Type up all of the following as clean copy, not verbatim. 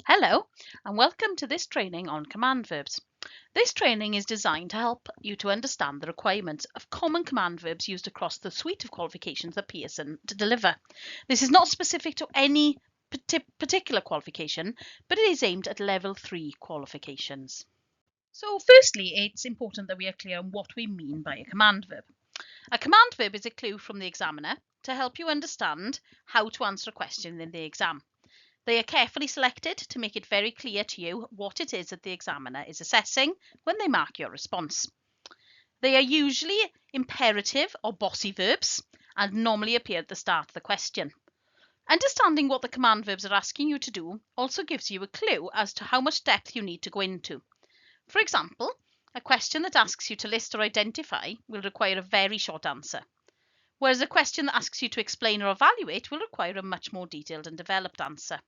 Hello and welcome to this training on command verbs. This training is designed to help you to understand the requirements of common command verbs used across the suite of qualifications that Pearson to deliver. This is not specific to any particular qualification, but it is aimed at level 3 qualifications. So firstly, it's important that we are clear on what we mean by a command verb. A command verb is a clue from the examiner to help you understand how to answer a question in the exam. They are carefully selected to make it very clear to you what it is that the examiner is assessing when they mark your response. They are usually imperative or bossy verbs and normally appear at the start of the question. Understanding what the command verbs are asking you to do also gives you a clue as to how much depth you need to go into. For example, a question that asks you to list or identify will require a very short answer, whereas a question that asks you to explain or evaluate will require a much more detailed and developed answer.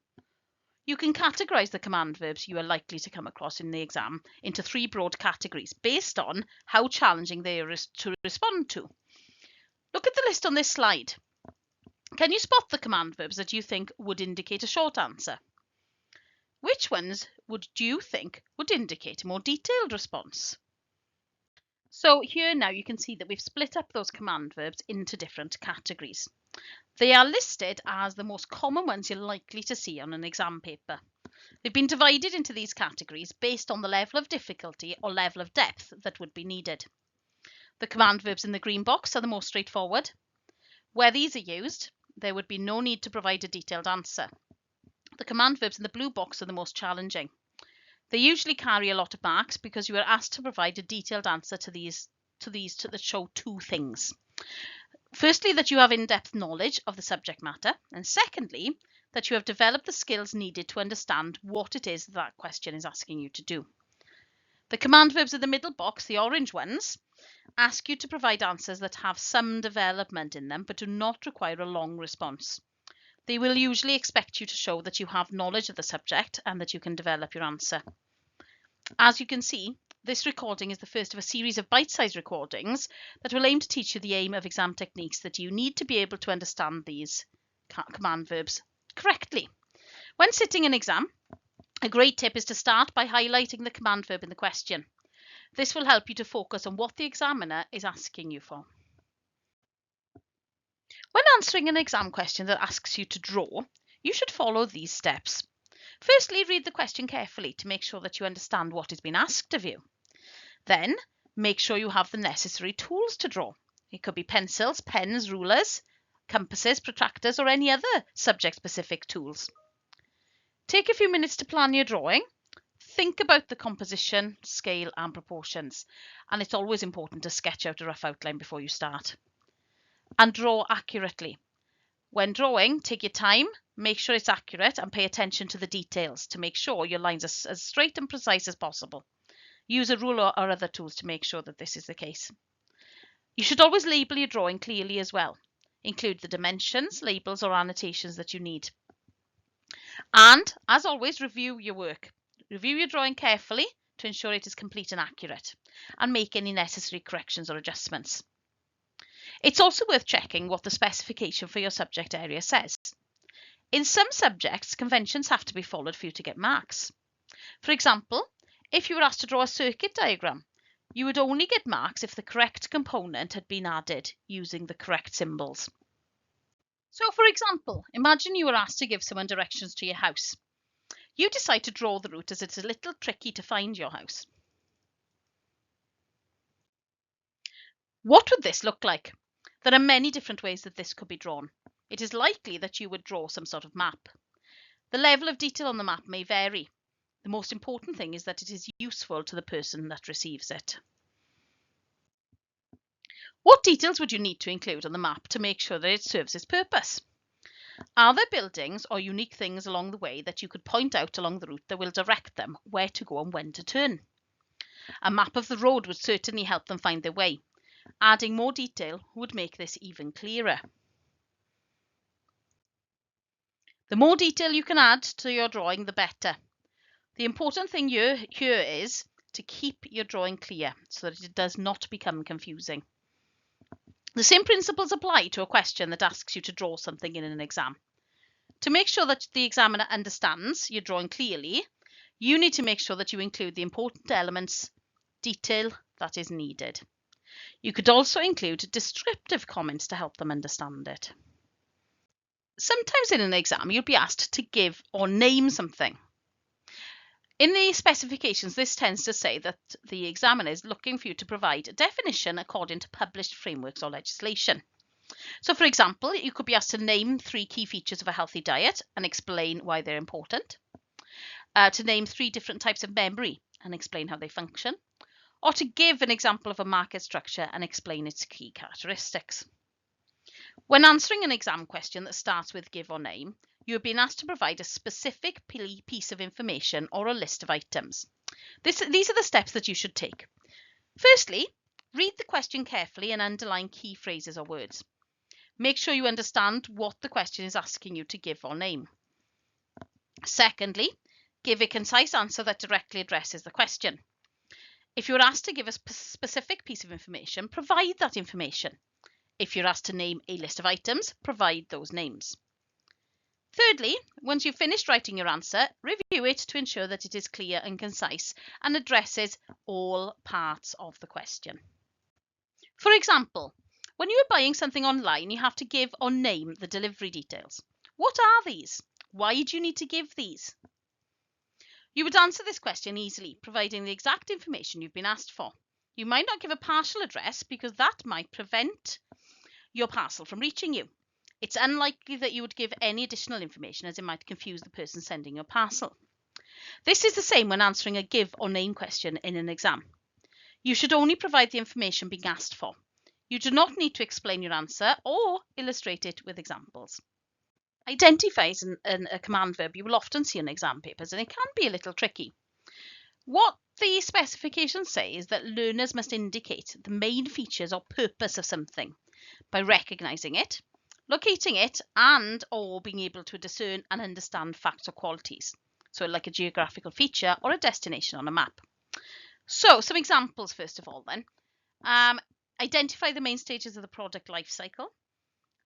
You can categorise the command verbs you are likely to come across in the exam into 3 broad categories based on how challenging they are to respond to. Look at the list on this slide. Can you spot the command verbs that you think would indicate a short answer? Which ones would you think would indicate a more detailed response? So here now you can see that we've split up those command verbs into different categories. They are listed as the most common ones you're likely to see on an exam paper. They've been divided into these categories based on the level of difficulty or level of depth that would be needed. The command verbs in the green box are the most straightforward. Where these are used, there would be no need to provide a detailed answer. The command verbs in the blue box are the most challenging. They usually carry a lot of marks because you are asked to provide a detailed answer to these that show 2 things. Firstly, that you have in-depth knowledge of the subject matter, and secondly, that you have developed the skills needed to understand what it is that question is asking you to do. The command verbs in the middle box, the orange ones, ask you to provide answers that have some development in them but do not require a long response. They will usually expect you to show that you have knowledge of the subject and that you can develop your answer. As you can see, this recording is the first of a series of bite-sized recordings that will aim to teach you the aim of exam techniques that you need to be able to understand these command verbs correctly. When sitting an exam, a great tip is to start by highlighting the command verb in the question. This will help you to focus on what the examiner is asking you for. When answering an exam question that asks you to draw, you should follow these steps. Firstly, read the question carefully to make sure that you understand what is being asked of you. Then, make sure you have the necessary tools to draw. It could be pencils, pens, rulers, compasses, protractors, or any other subject-specific tools. Take a few minutes to plan your drawing. Think about the composition, scale, and proportions. And it's always important to sketch out a rough outline before you start. And draw accurately. When drawing, take your time, make sure it's accurate, and pay attention to the details to make sure your lines are as straight and precise as possible. Use a ruler or other tools to make sure that this is the case. You should always label your drawing clearly as well. Include the dimensions, labels, or annotations that you need. And, as always, review your work. Review your drawing carefully to ensure it is complete and accurate, and make any necessary corrections or adjustments. It's also worth checking what the specification for your subject area says. In some subjects, conventions have to be followed for you to get marks. For example, if you were asked to draw a circuit diagram, you would only get marks if the correct component had been added using the correct symbols. So, for example, imagine you were asked to give someone directions to your house. You decide to draw the route as it's a little tricky to find your house. What would this look like? There are many different ways that this could be drawn. It is likely that you would draw some sort of map. The level of detail on the map may vary. The most important thing is that it is useful to the person that receives it. What details would you need to include on the map to make sure that it serves its purpose? Are there buildings or unique things along the way that you could point out along the route that will direct them where to go and when to turn? A map of the road would certainly help them find their way. Adding more detail would make this even clearer. The more detail you can add to your drawing, the better. The important thing here is to keep your drawing clear so that it does not become confusing. The same principles apply to a question that asks you to draw something in an exam. To make sure that the examiner understands you're drawing clearly, you need to make sure that you include the important elements, detail that is needed. You could also include descriptive comments to help them understand it. Sometimes in an exam, you'll be asked to give or name something. In the specifications, this tends to say that the examiner is looking for you to provide a definition according to published frameworks or legislation. So, for example, you could be asked to name 3 key features of a healthy diet and explain why they're important, to name 3 different types of memory and explain how they function, or to give an example of a market structure and explain its key characteristics. When answering an exam question that starts with give or name, you have been asked to provide a specific piece of information or a list of items. These are the steps that you should take. Firstly, read the question carefully and underline key phrases or words. Make sure you understand what the question is asking you to give or name. Secondly, give a concise answer that directly addresses the question. If you're asked to give a specific piece of information, provide that information. If you're asked to name a list of items, provide those names. Thirdly, once you've finished writing your answer, review it to ensure that it is clear and concise and addresses all parts of the question. For example, when you are buying something online, you have to give or name the delivery details. What are these? Why do you need to give these? You would answer this question easily, providing the exact information you've been asked for. You might not give a partial address because that might prevent your parcel from reaching you. It's unlikely that you would give any additional information as it might confuse the person sending your parcel. This is the same when answering a give or name question in an exam. You should only provide the information being asked for. You do not need to explain your answer or illustrate it with examples. Identify is a command verb you will often see on exam papers, and it can be a little tricky. What the specifications say is that learners must indicate the main features or purpose of something by recognizing it, locating it, and or being able to discern and understand facts or qualities. So like a geographical feature or a destination on a map. So some examples first of all then. Identify the main stages of the product life cycle.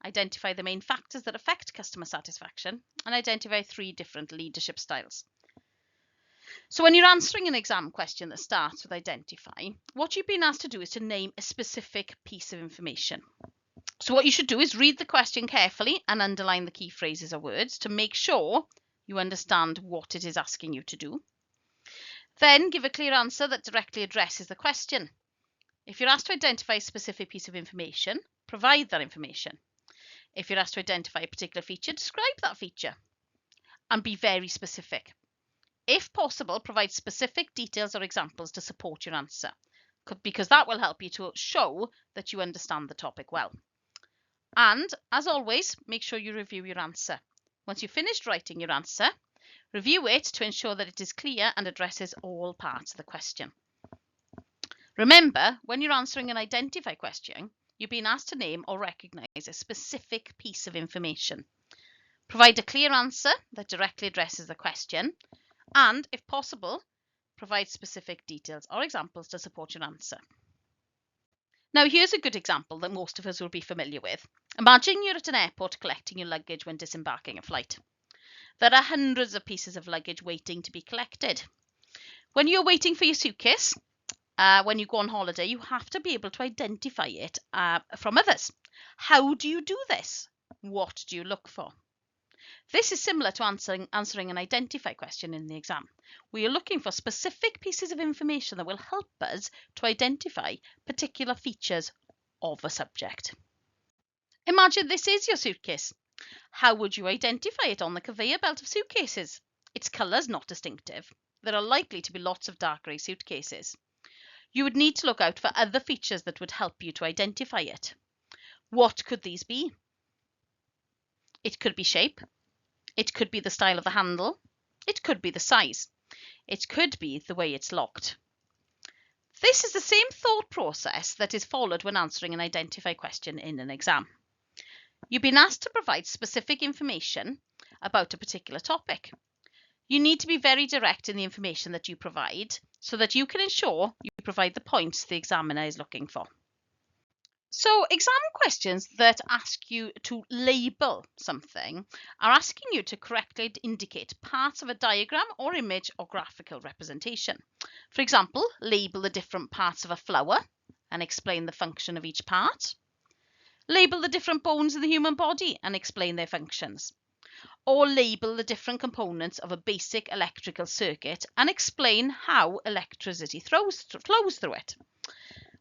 Identify the main factors that affect customer satisfaction, and identify 3 different leadership styles. So when you're answering an exam question that starts with identify, what you've been asked to do is to name a specific piece of information. So what you should do is read the question carefully and underline the key phrases or words to make sure you understand what it is asking you to do. Then give a clear answer that directly addresses the question. If you're asked to identify a specific piece of information, provide that information. If you're asked to identify a particular feature, describe that feature and be very specific. If possible, provide specific details or examples to support your answer, because that will help you to show that you understand the topic well. And as always, make sure you review your answer. Once you've finished writing your answer, review it to ensure that it is clear and addresses all parts of the question. Remember, when you're answering an identify question, you've been asked to name or recognize a specific piece of information. Provide a clear answer that directly addresses the question, and, if possible, provide specific details or examples to support your answer. Now, here's a good example that most of us will be familiar with. Imagine you're at an airport collecting your luggage when disembarking a flight. There are hundreds of pieces of luggage waiting to be collected. When you're waiting for your suitcase, when you go on holiday, you have to be able to identify it from others. How do you do this? What do you look for? This is similar to answering an identify question in the exam. We are looking for specific pieces of information that will help us to identify particular features of a subject. Imagine this is your suitcase. How would you identify it on the conveyor belt of suitcases? Its colour is not distinctive. There are likely to be lots of dark grey suitcases. You would need to look out for other features that would help you to identify it. What could these be? It could be shape. It could be the style of the handle. It could be the size. It could be the way it's locked. This is the same thought process that is followed when answering an identify question in an exam. You've been asked to provide specific information about a particular topic. You need to be very direct in the information that you provide so that you can ensure you provide the points the examiner is looking for. So exam questions that ask you to label something are asking you to correctly indicate parts of a diagram or image or graphical representation. For example, label the different parts of a flower and explain the function of each part. Label the different bones in the human body and explain their functions. Or label the different components of a basic electrical circuit and explain how electricity flows through it.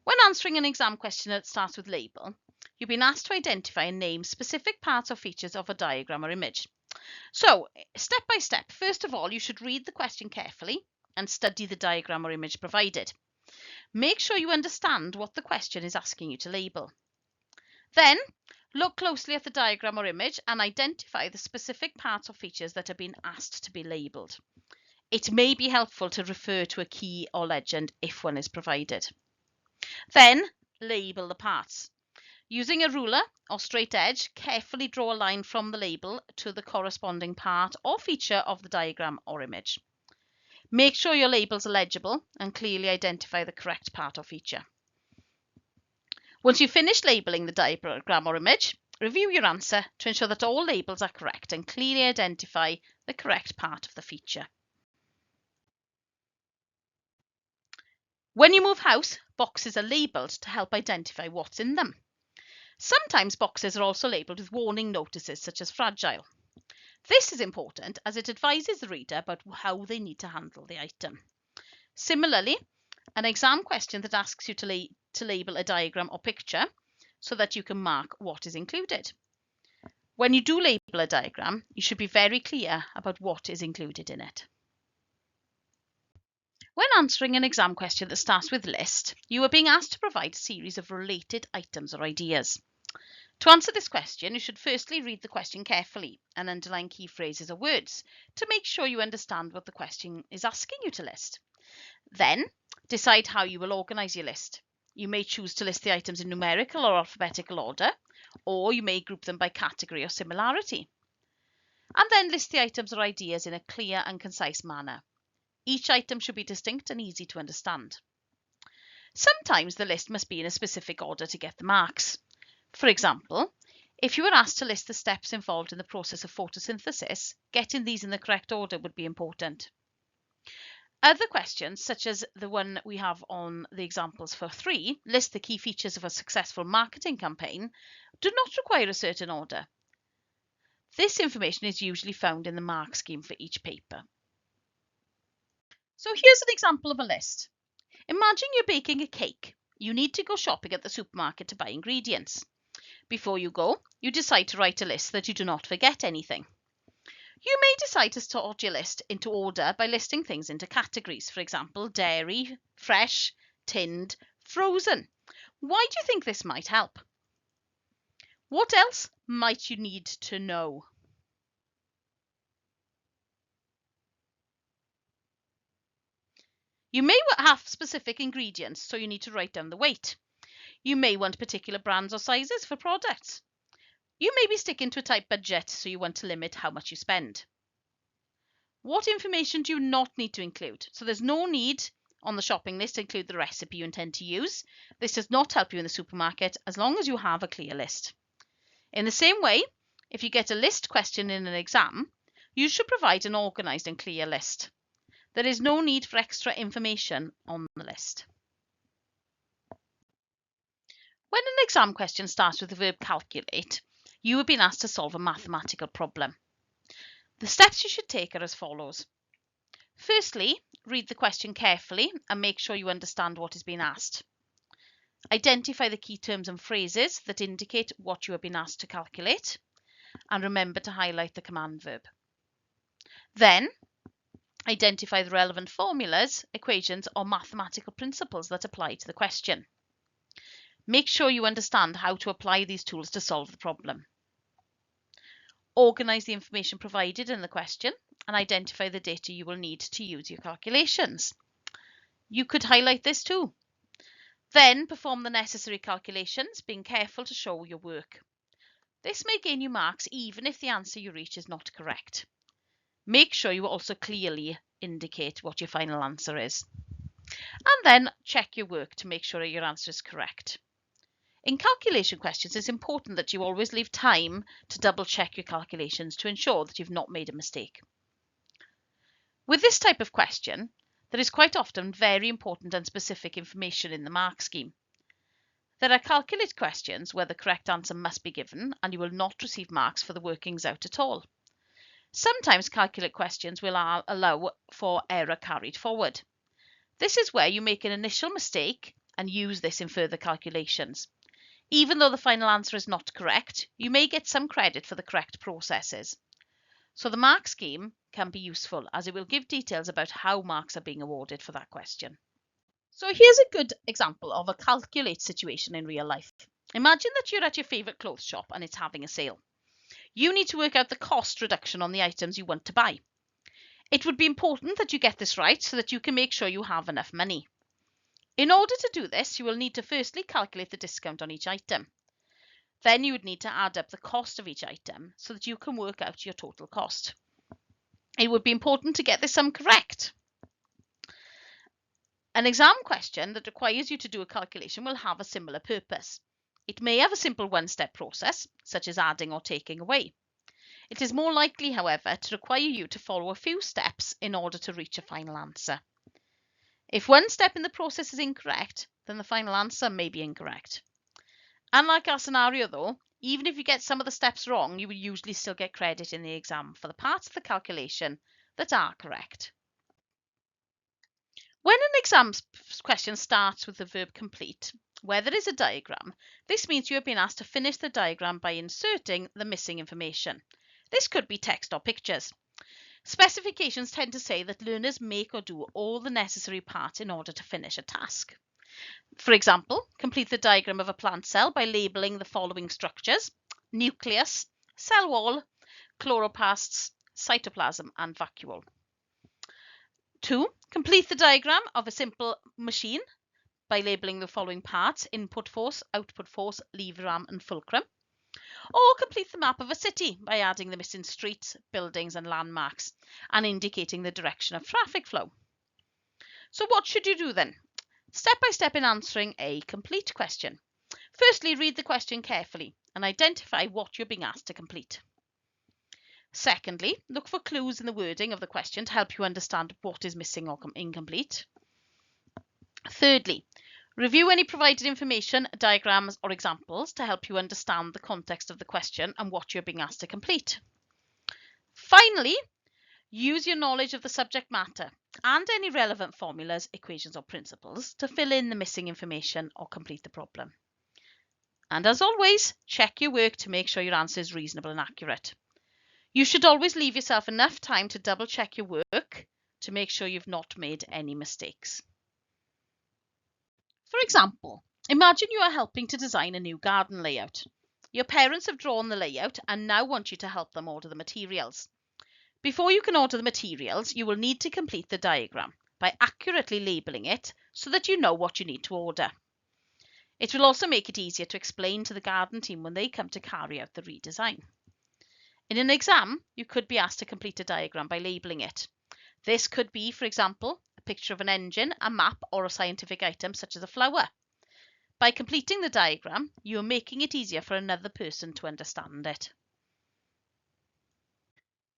When answering an exam question that starts with label, you've been asked to identify and name specific parts or features of a diagram or image. So, step by step, first of all, you should read the question carefully and study the diagram or image provided. Make sure you understand what the question is asking you to label. Then, look closely at the diagram or image and identify the specific parts or features that have been asked to be labelled. It may be helpful to refer to a key or legend if one is provided. Then, label the parts. Using a ruler or straight edge, carefully draw a line from the label to the corresponding part or feature of the diagram or image. Make sure your labels are legible and clearly identify the correct part or feature. Once you've finished labeling the diagram or image, review your answer to ensure that all labels are correct and clearly identify the correct part of the feature. When you move house, boxes are labelled to help identify what's in them. Sometimes boxes are also labelled with warning notices such as fragile. This is important as it advises the reader about how they need to handle the item. Similarly, an exam question that asks you to label a diagram or picture so that you can mark what is included. When you do label a diagram, you should be very clear about what is included in it. When answering an exam question that starts with list, you are being asked to provide a series of related items or ideas. To answer this question, you should firstly read the question carefully and underline key phrases or words to make sure you understand what the question is asking you to list. Then, decide how you will organise your list. You may choose to list the items in numerical or alphabetical order, or you may group them by category or similarity. And then list the items or ideas in a clear and concise manner. Each item should be distinct and easy to understand. Sometimes the list must be in a specific order to get the marks. For example, if you were asked to list the steps involved in the process of photosynthesis, getting these in the correct order would be important. Other questions, such as the one we have on the examples for 3, list the key features of a successful marketing campaign, do not require a certain order. This information is usually found in the mark scheme for each paper. So here's an example of a list. Imagine you're baking a cake. You need to go shopping at the supermarket to buy ingredients. Before you go, you decide to write a list so that you do not forget anything. You may decide to sort your list into order by listing things into categories. For example, dairy, fresh, tinned, frozen. Why do you think this might help? What else might you need to know? You may have specific ingredients, so you need to write down the weight. You may want particular brands or sizes for products. You may be sticking to a tight budget, so you want to limit how much you spend. What information do you not need to include? So there's no need on the shopping list to include the recipe you intend to use. This does not help you in the supermarket as long as you have a clear list. In the same way, if you get a list question in an exam, you should provide an organised and clear list. There is no need for extra information on the list. When an exam question starts with the verb calculate, you have been asked to solve a mathematical problem. The steps you should take are as follows. Firstly, read the question carefully and make sure you understand what is being asked. Identify the key terms and phrases that indicate what you have been asked to calculate, and remember to highlight the command verb. Then, identify the relevant formulas, equations, or mathematical principles that apply to the question. Make sure you understand how to apply these tools to solve the problem. Organise the information provided in the question and identify the data you will need to use your calculations. You could highlight this too. Then perform the necessary calculations, being careful to show your work. This may gain you marks even if the answer you reach is not correct. Make sure you also clearly indicate what your final answer is. And then check your work to make sure your answer is correct. In calculation questions, it's important that you always leave time to double check your calculations to ensure that you've not made a mistake. With this type of question, there is quite often very important and specific information in the mark scheme. There are calculate questions where the correct answer must be given and you will not receive marks for the workings out at all. Sometimes calculate questions will allow for error carried forward. This is where you make an initial mistake and use this in further calculations. Even though the final answer is not correct, you may get some credit for the correct processes. So the mark scheme can be useful as it will give details about how marks are being awarded for that question. So here's a good example of a calculate situation in real life. Imagine that you're at your favourite clothes shop and it's having a sale. You need to work out the cost reduction on the items you want to buy. It would be important that you get this right so that you can make sure you have enough money. In order to do this, you will need to firstly calculate the discount on each item. Then you would need to add up the cost of each item so that you can work out your total cost. It would be important to get this sum correct. An exam question that requires you to do a calculation will have a similar purpose. It may have a simple one-step process, such as adding or taking away. It is more likely, however, to require you to follow a few steps in order to reach a final answer. If one step in the process is incorrect, then the final answer may be incorrect. Unlike our scenario though, even if you get some of the steps wrong, you will usually still get credit in the exam for the parts of the calculation that are correct. When an exam question starts with the verb complete, where there is a diagram, this means you have been asked to finish the diagram by inserting the missing information. This could be text or pictures. Specifications tend to say that learners make or do all the necessary parts in order to finish a task. For example, complete the diagram of a plant cell by labelling the following structures: nucleus, cell wall, chloroplasts, cytoplasm and vacuole. 2. Complete the diagram of a simple machine by labelling the following parts: input force, output force, lever arm and fulcrum. Or complete the map of a city by adding the missing streets, buildings and landmarks and indicating the direction of traffic flow. So what should you do then? Step by step in answering a complete question. Firstly, read the question carefully and identify what you're being asked to complete. Secondly, look for clues in the wording of the question to help you understand what is missing or incomplete. Thirdly, review any provided information, diagrams or examples to help you understand the context of the question and what you're being asked to complete. Finally, use your knowledge of the subject matter and any relevant formulas, equations or principles to fill in the missing information or complete the problem. And as always, check your work to make sure your answer is reasonable and accurate. You should always leave yourself enough time to double check your work to make sure you've not made any mistakes. For example, imagine you are helping to design a new garden layout. Your parents have drawn the layout and now want you to help them order the materials. Before you can order the materials, you will need to complete the diagram by accurately labelling it so that you know what you need to order. It will also make it easier to explain to the garden team when they come to carry out the redesign. In an exam, you could be asked to complete a diagram by labelling it. This could be, for example, a picture of an engine, a map, or a scientific item such as a flower. By completing the diagram, you are making it easier for another person to understand it.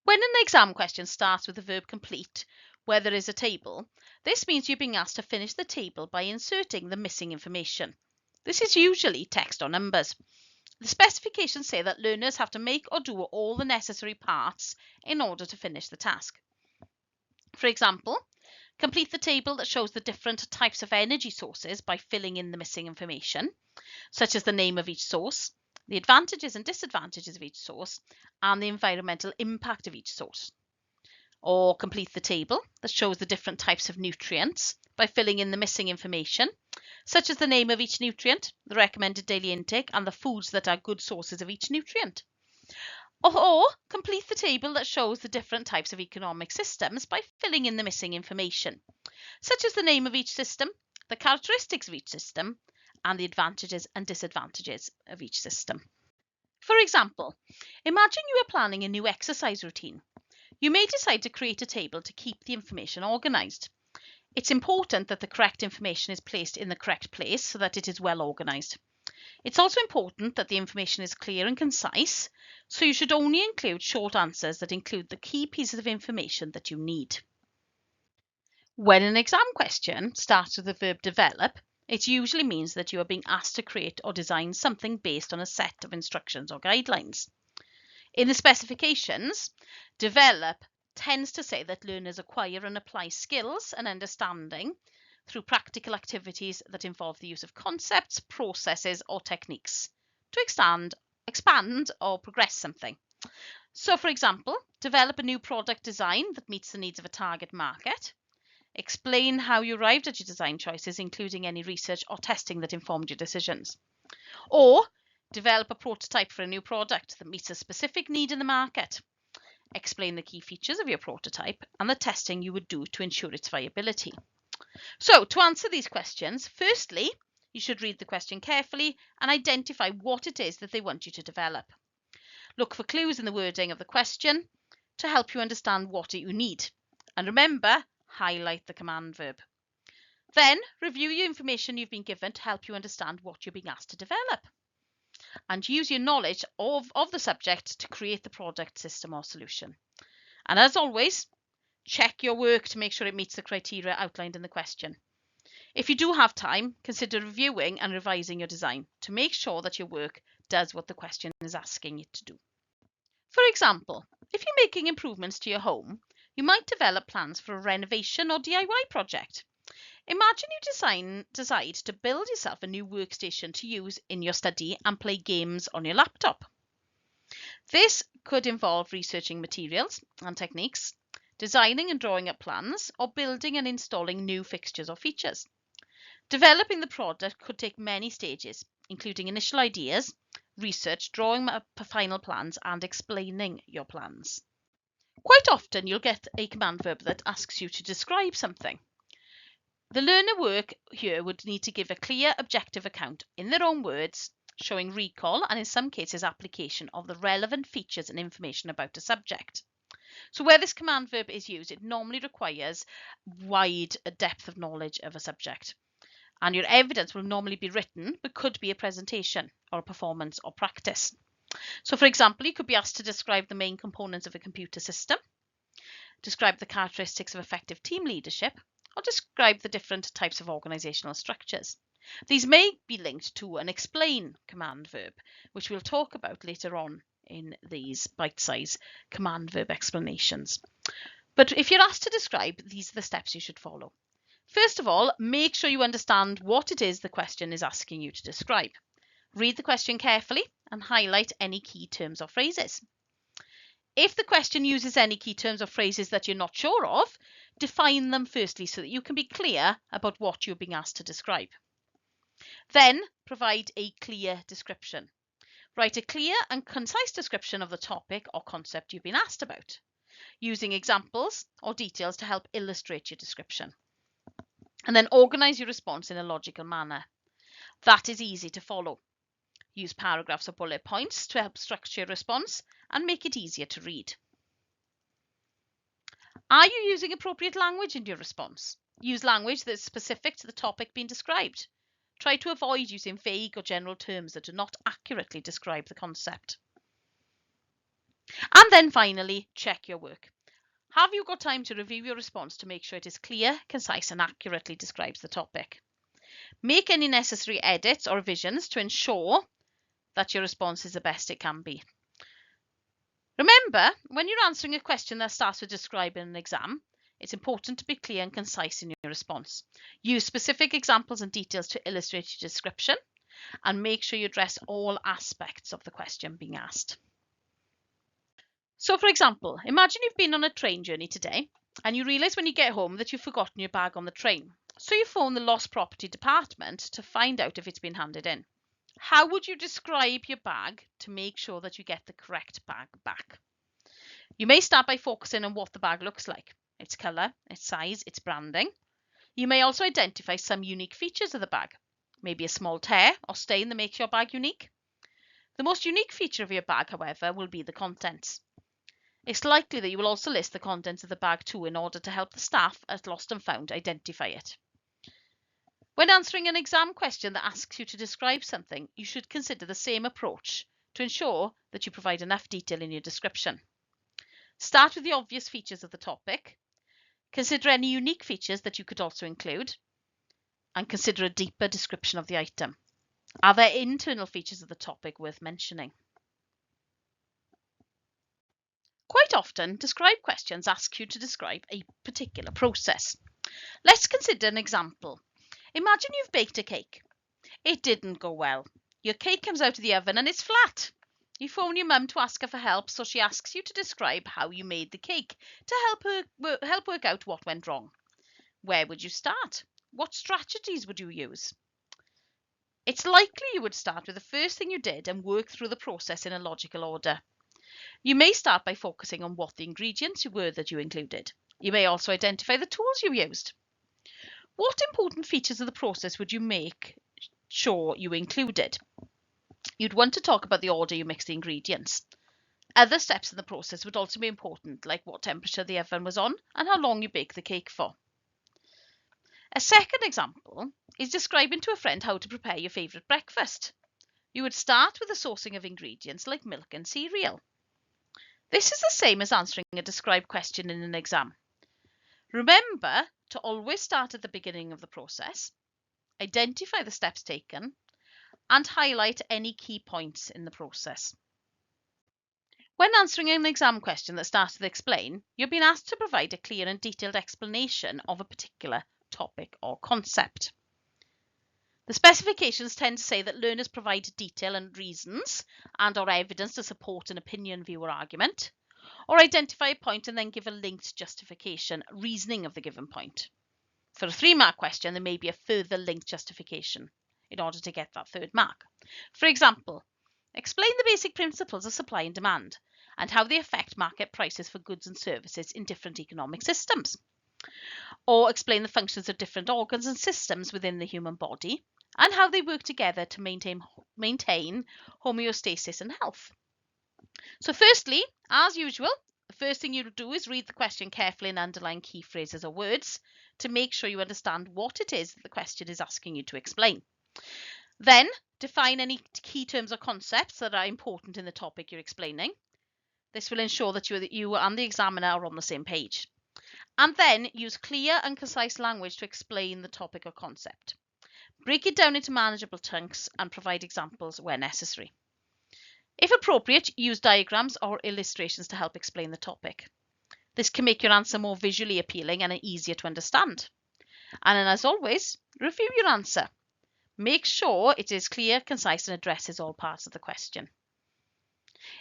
When an exam question starts with the verb complete, where there is a table, this means you're being asked to finish the table by inserting the missing information. This is usually text or numbers. The specifications say that learners have to make or do all the necessary parts in order to finish the task. For example, complete the table that shows the different types of energy sources by filling in the missing information, such as the name of each source, the advantages and disadvantages of each source, and the environmental impact of each source. Or complete the table that shows the different types of nutrients by filling in the missing information, such as the name of each nutrient, the recommended daily intake, and the foods that are good sources of each nutrient. Or complete the table that shows the different types of economic systems by filling in the missing information, such as the name of each system, the characteristics of each system, and the advantages and disadvantages of each system. For example, imagine you are planning a new exercise routine. You may decide to create a table to keep the information organised. It's important that the correct information is placed in the correct place so that it is well organised. It's also important that the information is clear and concise, so you should only include short answers that include the key pieces of information that you need. When an exam question starts with the verb develop, it usually means that you are being asked to create or design something based on a set of instructions or guidelines. In the specifications, develop tends to say that learners acquire and apply skills and understanding through practical activities that involve the use of concepts, processes, or techniques to expand or progress something. So, for example, develop a new product design that meets the needs of a target market. Explain how you arrived at your design choices, including any research or testing that informed your decisions. Or develop a prototype for a new product that meets a specific need in the market. Explain the key features of your prototype and the testing you would do to ensure its viability. So, to answer these questions, firstly, you should read the question carefully and identify what it is that they want you to develop. Look for clues in the wording of the question to help you understand what you need. And remember, highlight the command verb. Then, review your information you've been given to help you understand what you're being asked to develop. And use your knowledge of the subject to create the product, system, or solution. And as always, check your work to make sure it meets the criteria outlined in the question. If you do have time, consider reviewing and revising your design to make sure that your work does what the question is asking it to do. For example, if you're making improvements to your home, you might develop plans for a renovation or DIY project. Imagine you decide to build yourself a new workstation to use in your study and play games on your laptop. This could involve researching materials and techniques, designing and drawing up plans, or building and installing new fixtures or features. Developing the product could take many stages, including initial ideas, research, drawing up final plans, and explaining your plans. Quite often, you'll get a command verb that asks you to describe something. The learner work here would need to give a clear, objective account in their own words, showing recall and in some cases application of the relevant features and information about a subject. So where this command verb is used, it normally requires wide depth of knowledge of a subject. And your evidence will normally be written, but could be a presentation or a performance or practice. So for example, you could be asked to describe the main components of a computer system, describe the characteristics of effective team leadership, or describe the different types of organizational structures. These may be linked to an explain command verb, which we'll talk about later on in these bite-sized command verb explanations. But if you're asked to describe, these are the steps you should follow. First of all, make sure you understand what it is the question is asking you to describe. Read the question carefully and highlight any key terms or phrases. If the question uses any key terms or phrases that you're not sure of, define them firstly so that you can be clear about what you're being asked to describe. Then, provide a clear description. Write a clear and concise description of the topic or concept you've been asked about, using examples or details to help illustrate your description. And then organize your response in a logical manner. That is easy to follow. Use paragraphs or bullet points to help structure your response and make it easier to read. Are you using appropriate language in your response? Use language that is specific to the topic being described. Try to avoid using vague or general terms that do not accurately describe the concept. And then finally, check your work. Have you got time to review your response to make sure it is clear, concise, and accurately describes the topic? Make any necessary edits or revisions to ensure that your response is the best it can be. Remember, when you're answering a question that starts with describe in an exam, it's important to be clear and concise in your response. Use specific examples and details to illustrate your description, and make sure you address all aspects of the question being asked. So, for example, imagine you've been on a train journey today, and you realise when you get home that you've forgotten your bag on the train. So you phone the lost property department to find out if it's been handed in. How would you describe your bag to make sure that you get the correct bag back? You may start by focusing on what the bag looks like, its colour, its size, its branding. You may also identify some unique features of the bag, maybe a small tear or stain that makes your bag unique. The most unique feature of your bag, however, will be the contents. It's likely that you will also list the contents of the bag too in order to help the staff at Lost and Found identify it. When answering an exam question that asks you to describe something, you should consider the same approach to ensure that you provide enough detail in your description. Start with the obvious features of the topic, consider any unique features that you could also include, and consider a deeper description of the item. Are there internal features of the topic worth mentioning? Quite often, describe questions ask you to describe a particular process. Let's consider an example. Imagine you've baked a cake. It didn't go well. Your cake comes out of the oven and it's flat. You phone your mum to ask her for help, so she asks you to describe how you made the cake to help work out what went wrong. Where would you start? What strategies would you use? It's likely you would start with the first thing you did and work through the process in a logical order. You may start by focusing on what the ingredients were that you included. You may also identify the tools you used. What important features of the process would you make sure you included? You'd want to talk about the order you mix the ingredients. Other steps in the process would also be important, like what temperature the oven was on and how long you baked the cake for. A second example is describing to a friend how to prepare your favourite breakfast. You would start with the sourcing of ingredients like milk and cereal. This is the same as answering a described question in an exam. Remember to always start at the beginning of the process, identify the steps taken, and highlight any key points in the process. When answering an exam question that starts with explain, you're being asked to provide a clear and detailed explanation of a particular topic or concept. The specifications tend to say that learners provide detail and reasons and/or evidence to support an opinion, view, or argument, or identify a point and then give a linked justification, reasoning of the given point. For a 3-mark question, there may be a further linked justification in order to get that 3rd mark. For example, explain the basic principles of supply and demand and how they affect market prices for goods and services in different economic systems. Or explain the functions of different organs and systems within the human body and how they work together to maintain homeostasis and health. So firstly, as usual, the first thing you do is read the question carefully and underline key phrases or words to make sure you understand what it is that the question is asking you to explain. Then, define any key terms or concepts that are important in the topic you're explaining. This will ensure that you and the examiner are on the same page. And then use clear and concise language to explain the topic or concept. Break it down into manageable chunks and provide examples where necessary. If appropriate, use diagrams or illustrations to help explain the topic. This can make your answer more visually appealing and easier to understand. And then, as always, review your answer. Make sure it is clear, concise, and addresses all parts of the question.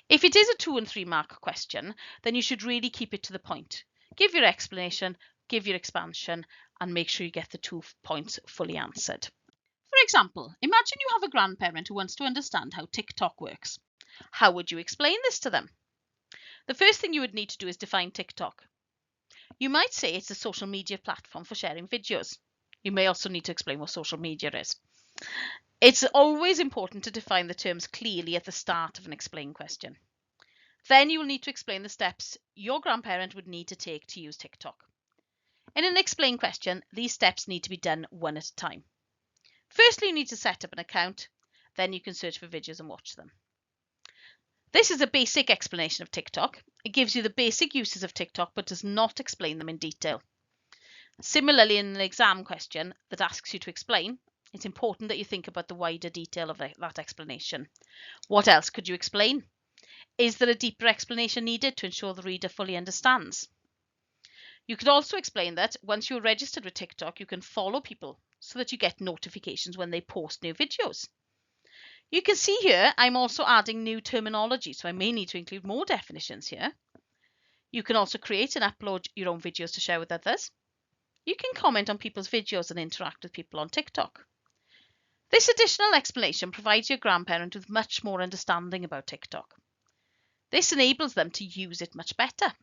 If it is a 2 and 3 mark question, then you should really keep it to the point. Give your explanation, give your expansion, and make sure you get the 2 points fully answered. For example, imagine you have a grandparent who wants to understand how TikTok works. How would you explain this to them? The first thing you would need to do is define TikTok. You might say it's a social media platform for sharing videos. You may also need to explain what social media is. It's always important to define the terms clearly at the start of an explain question. Then you will need to explain the steps your grandparent would need to take to use TikTok. In an explain question, these steps need to be done one at a time. Firstly, you need to set up an account. Then you can search for videos and watch them. This is a basic explanation of TikTok. It gives you the basic uses of TikTok but does not explain them in detail. Similarly, in an exam question that asks you to explain, it's important that you think about the wider detail of that explanation. What else could you explain? Is there a deeper explanation needed to ensure the reader fully understands? You could also explain that once you're registered with TikTok, you can follow people so that you get notifications when they post new videos. You can see here I'm also adding new terminology, so I may need to include more definitions here. You can also create and upload your own videos to share with others. You can comment on people's videos and interact with people on TikTok. This additional explanation provides your grandparent with much more understanding about TikTok. This enables them to use it much better.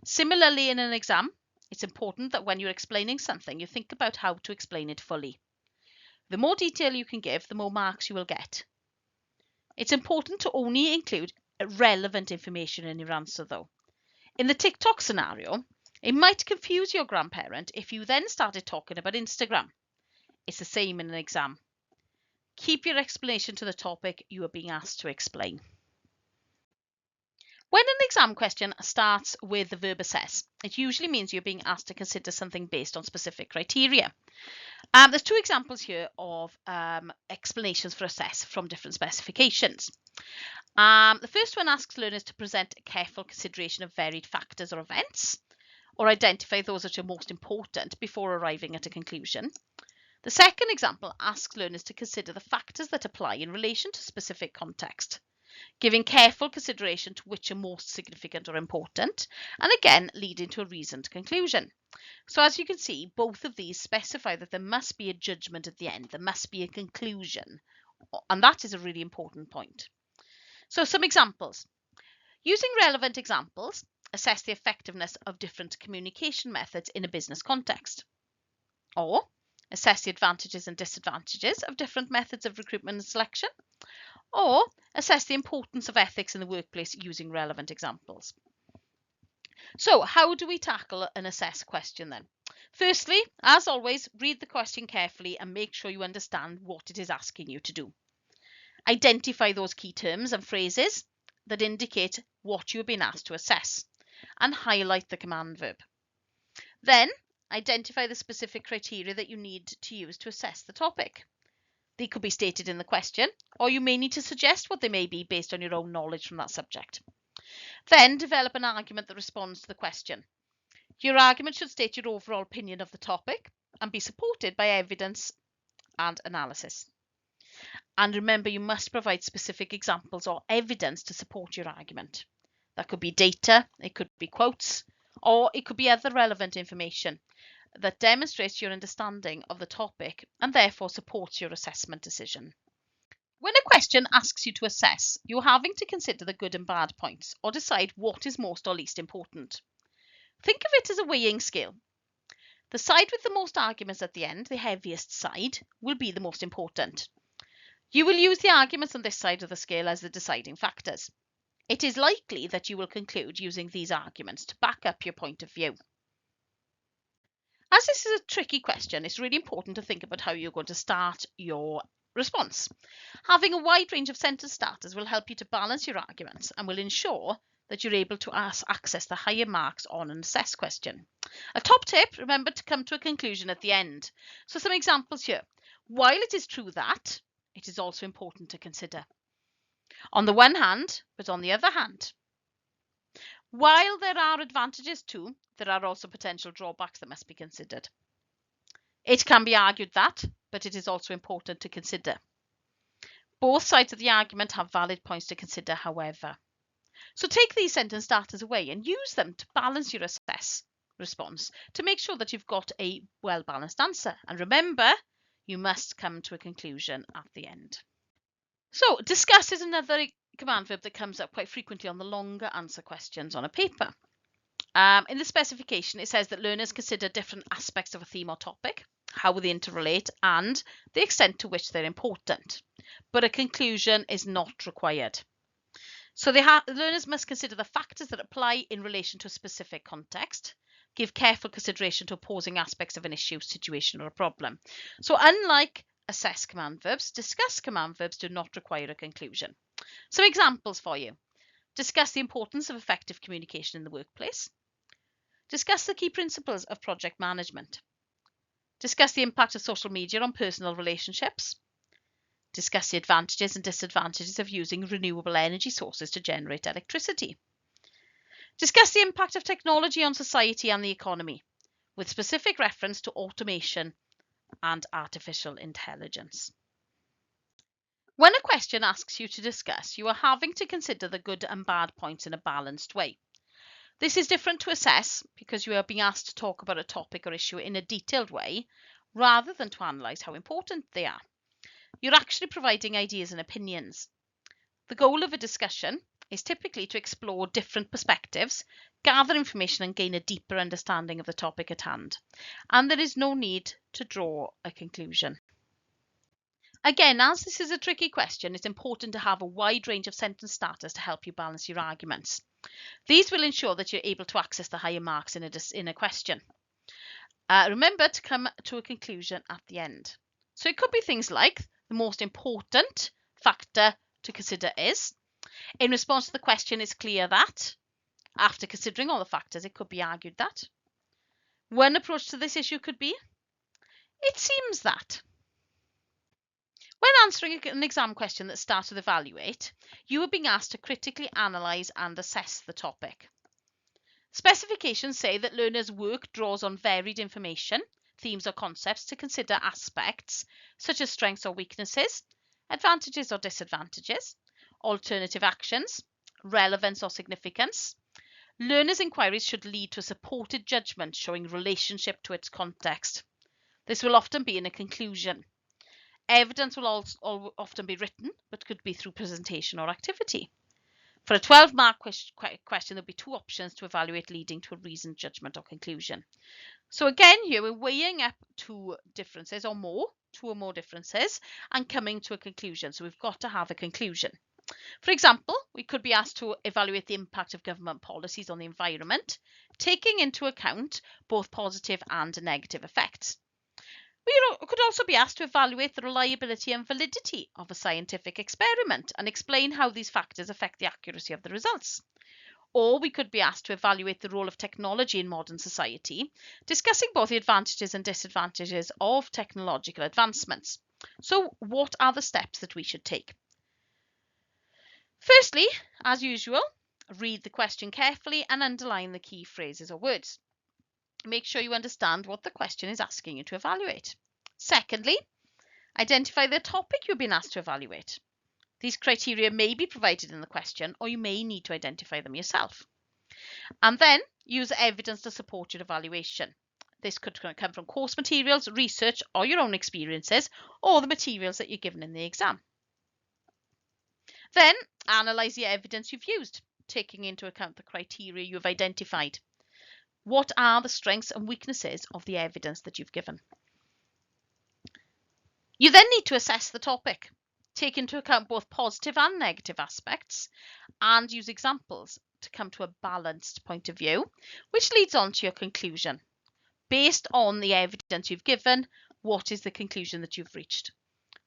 Similarly, in an exam, it's important that when you're explaining something, you think about how to explain it fully. The more detail you can give, the more marks you will get. It's important to only include relevant information in your answer, though. In the TikTok scenario, it might confuse your grandparent if you then started talking about Instagram. It's the same in an exam. Keep your explanation to the topic you are being asked to explain. When an exam question starts with the verb assess, it usually means you're being asked to consider something based on specific criteria. There's two examples here of explanations for assess from different specifications. The first one asks learners to present a careful consideration of varied factors or events, or identify those which are most important before arriving at a conclusion. The second example asks learners to consider the factors that apply in relation to specific context, giving careful consideration to which are most significant or important, and again leading to a reasoned conclusion. So as you can see, both of these specify that there must be a judgment at the end, there must be a conclusion, and that is a really important point. So some examples. Using relevant examples, assess the effectiveness of different communication methods in a business context. Or assess the advantages and disadvantages of different methods of recruitment and selection. Or assess the importance of ethics in the workplace using relevant examples. So how do we tackle an assess question then? Firstly, as always, read the question carefully and make sure you understand what it is asking you to do. Identify those key terms and phrases that indicate what you have been asked to assess and highlight the command verb. Then identify the specific criteria that you need to use to assess the topic. They could be stated in the question, or you may need to suggest what they may be based on your own knowledge from that subject. Then develop an argument that responds to the question. Your argument should state your overall opinion of the topic and be supported by evidence and analysis. And remember, you must provide specific examples or evidence to support your argument. That could be data, it could be quotes, or it could be other relevant information that demonstrates your understanding of the topic and therefore supports your assessment decision. When a question asks you to assess, you're having to consider the good and bad points or decide what is most or least important. Think of it as a weighing scale. The side with the most arguments at the end, the heaviest side, will be the most important. You will use the arguments on this side of the scale as the deciding factors. It is likely that you will conclude using these arguments to back up your point of view. As this is a tricky question, it's really important to think about how you're going to start your response. Having a wide range of sentence starters will help you to balance your arguments and will ensure that you're able to access the higher marks on an assess question. A top tip, remember to come to a conclusion at the end. So some examples here. While it is true that, it is also important to consider. On the one hand, but on the other hand. While there are advantages too, there are also potential drawbacks that must be considered. It can be argued that, but it is also important to consider. Both sides of the argument have valid points to consider, however. So take these sentence starters away and use them to balance your assess response to make sure that you've got a well-balanced answer. And remember, you must come to a conclusion at the end. So discuss is another command verb that comes up quite frequently on the longer answer questions on a paper. In the specification, it says that learners consider different aspects of a theme or topic, how they interrelate, and the extent to which they're important. But a conclusion is not required. So learners must consider the factors that apply in relation to a specific context, give careful consideration to opposing aspects of an issue, situation, or a problem. So unlike assess command verbs, discuss command verbs do not require a conclusion. Some examples for you. Discuss the importance of effective communication in the workplace. Discuss the key principles of project management. Discuss the impact of social media on personal relationships. Discuss the advantages and disadvantages of using renewable energy sources to generate electricity. Discuss the impact of technology on society and the economy, with specific reference to automation and artificial intelligence. When a question asks you to discuss, you are having to consider the good and bad points in a balanced way. This is different to assess because you are being asked to talk about a topic or issue in a detailed way rather than to analyse how important they are. You're actually providing ideas and opinions. The goal of a discussion is typically to explore different perspectives, gather information and gain a deeper understanding of the topic at hand. And there is no need to draw a conclusion. Again, as this is a tricky question, it's important to have a wide range of sentence starters to help you balance your arguments. These will ensure that you're able to access the higher marks in a question. Remember to come to a conclusion at the end. So it could be things like the most important factor to consider is. In response to the question, it's clear that. After considering all the factors, it could be argued that. One approach to this issue could be, it seems that. When answering an exam question that starts with evaluate, you are being asked to critically analyse and assess the topic. Specifications say that learners' work draws on varied information, themes or concepts to consider aspects such as strengths or weaknesses, advantages or disadvantages, alternative actions, relevance or significance. Learners' inquiries should lead to a supported judgment showing relationship to its context. This will often be in a conclusion. Evidence will also often be written, but could be through presentation or activity. For a 12-mark question, there'll be two options to evaluate leading to a reasoned judgment or conclusion. So again, here we're weighing up two differences or more, two or more differences, and coming to a conclusion. So we've got to have a conclusion. For example, we could be asked to evaluate the impact of government policies on the environment, taking into account both positive and negative effects. We could also be asked to evaluate the reliability and validity of a scientific experiment and explain how these factors affect the accuracy of the results. Or we could be asked to evaluate the role of technology in modern society, discussing both the advantages and disadvantages of technological advancements. So, what are the steps that we should take? Firstly, as usual, read the question carefully and underline the key phrases or words. Make sure you understand what the question is asking you to evaluate. Secondly, identify the topic you've been asked to evaluate. These criteria may be provided in the question, or you may need to identify them yourself. And then use evidence to support your evaluation. This could come from course materials, research, or your own experiences, or the materials that you're given in the exam. Then analyse the evidence you've used, taking into account the criteria you've identified. What are the strengths and weaknesses of the evidence that you've given? You then need to assess the topic, take into account both positive and negative aspects, and use examples to come to a balanced point of view, which leads on to your conclusion. Based on the evidence you've given, what is the conclusion that you've reached?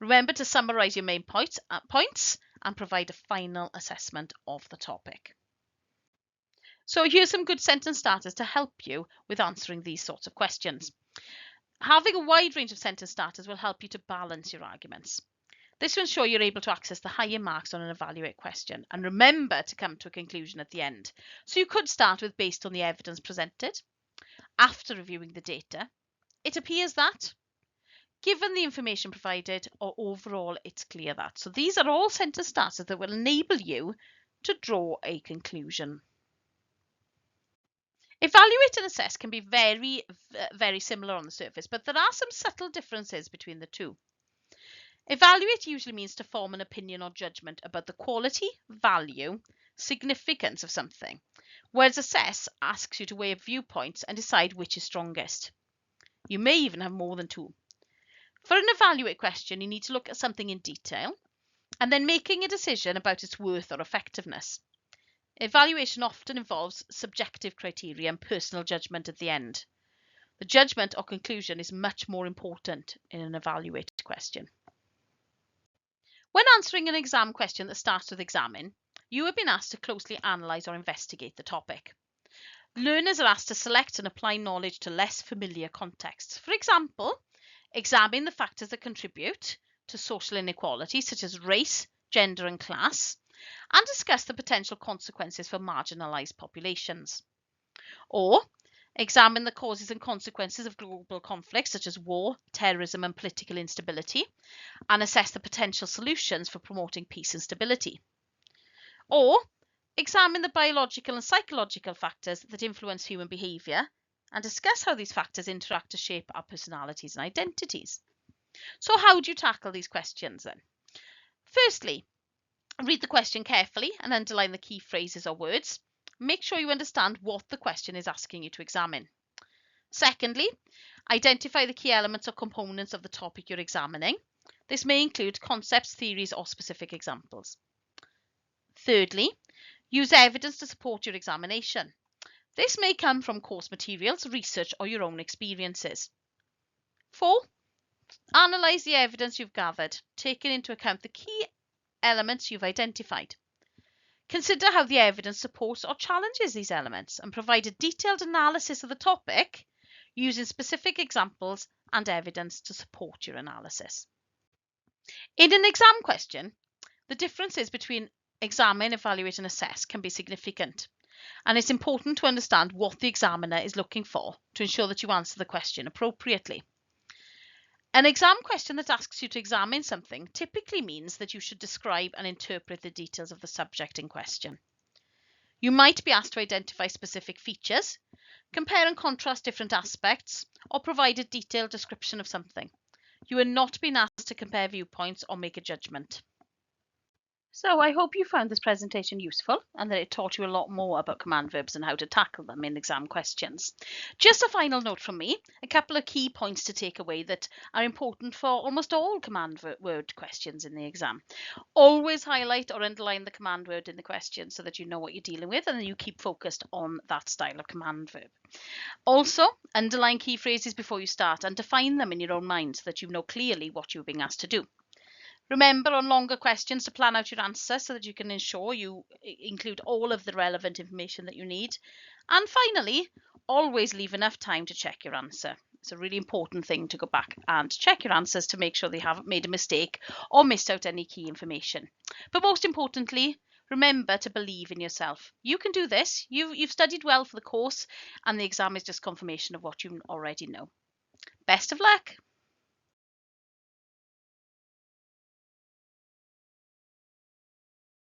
Remember to summarise your main points and provide a final assessment of the topic. So here's some good sentence starters to help you with answering these sorts of questions. Having a wide range of sentence starters will help you to balance your arguments. This will ensure you're able to access the higher marks on an evaluate question, and remember to come to a conclusion at the end. So you could start with based on the evidence presented. After reviewing the data, it appears that, given the information provided, or overall it's clear that. So these are all sentence starters that will enable you to draw a conclusion. Evaluate and assess can be very similar on the surface, but there are some subtle differences between the two. Evaluate usually means to form an opinion or judgment about the quality, value, significance of something, whereas assess asks you to weigh up viewpoints and decide which is strongest. You may even have more than two. For an evaluate question, you need to look at something in detail and then making a decision about its worth or effectiveness. Evaluation often involves subjective criteria and personal judgment at the end. The judgment or conclusion is much more important in an evaluated question. When answering an exam question that starts with examine, you have been asked to closely analyse or investigate the topic. Learners are asked to select and apply knowledge to less familiar contexts. For example, examine the factors that contribute to social inequality, such as race, gender and class, and discuss the potential consequences for marginalised populations. Or examine the causes and consequences of global conflicts such as war, terrorism and political instability, and assess the potential solutions for promoting peace and stability. Or examine the biological and psychological factors that influence human behaviour and discuss how these factors interact to shape our personalities and identities. So how do you tackle these questions then? Firstly, read the question carefully and underline the key phrases or words. Make sure you understand what the question is asking you to examine. Secondly, identify the key elements or components of the topic you're examining. This may include concepts, theories, or specific examples. Thirdly, use evidence to support your examination. This may come from course materials, research, or your own experiences. 4. Analyse the evidence you've gathered, taking into account the key elements you've identified. Consider how the evidence supports or challenges these elements and provide a detailed analysis of the topic using specific examples and evidence to support your analysis. In an exam question, the differences between examine, evaluate and assess can be significant, and it's important to understand what the examiner is looking for to ensure that you answer the question appropriately. An exam question that asks you to examine something typically means that you should describe and interpret the details of the subject in question. You might be asked to identify specific features, compare and contrast different aspects, or provide a detailed description of something. You are not being asked to compare viewpoints or make a judgment. So I hope you found this presentation useful and that it taught you a lot more about command verbs and how to tackle them in exam questions. Just a final note from me, a couple of key points to take away that are important for almost all command word questions in the exam. Always highlight or underline the command word in the question so that you know what you're dealing with and then you keep focused on that style of command verb. Also, underline key phrases before you start and define them in your own mind so that you know clearly what you're being asked to do. Remember on longer questions to plan out your answer so that you can ensure you include all of the relevant information that you need. And finally, always leave enough time to check your answer. It's a really important thing to go back and check your answers to make sure they haven't made a mistake or missed out any key information. But most importantly, remember to believe in yourself. You can do this. You've studied well for the course and the exam is just confirmation of what you already know. Best of luck.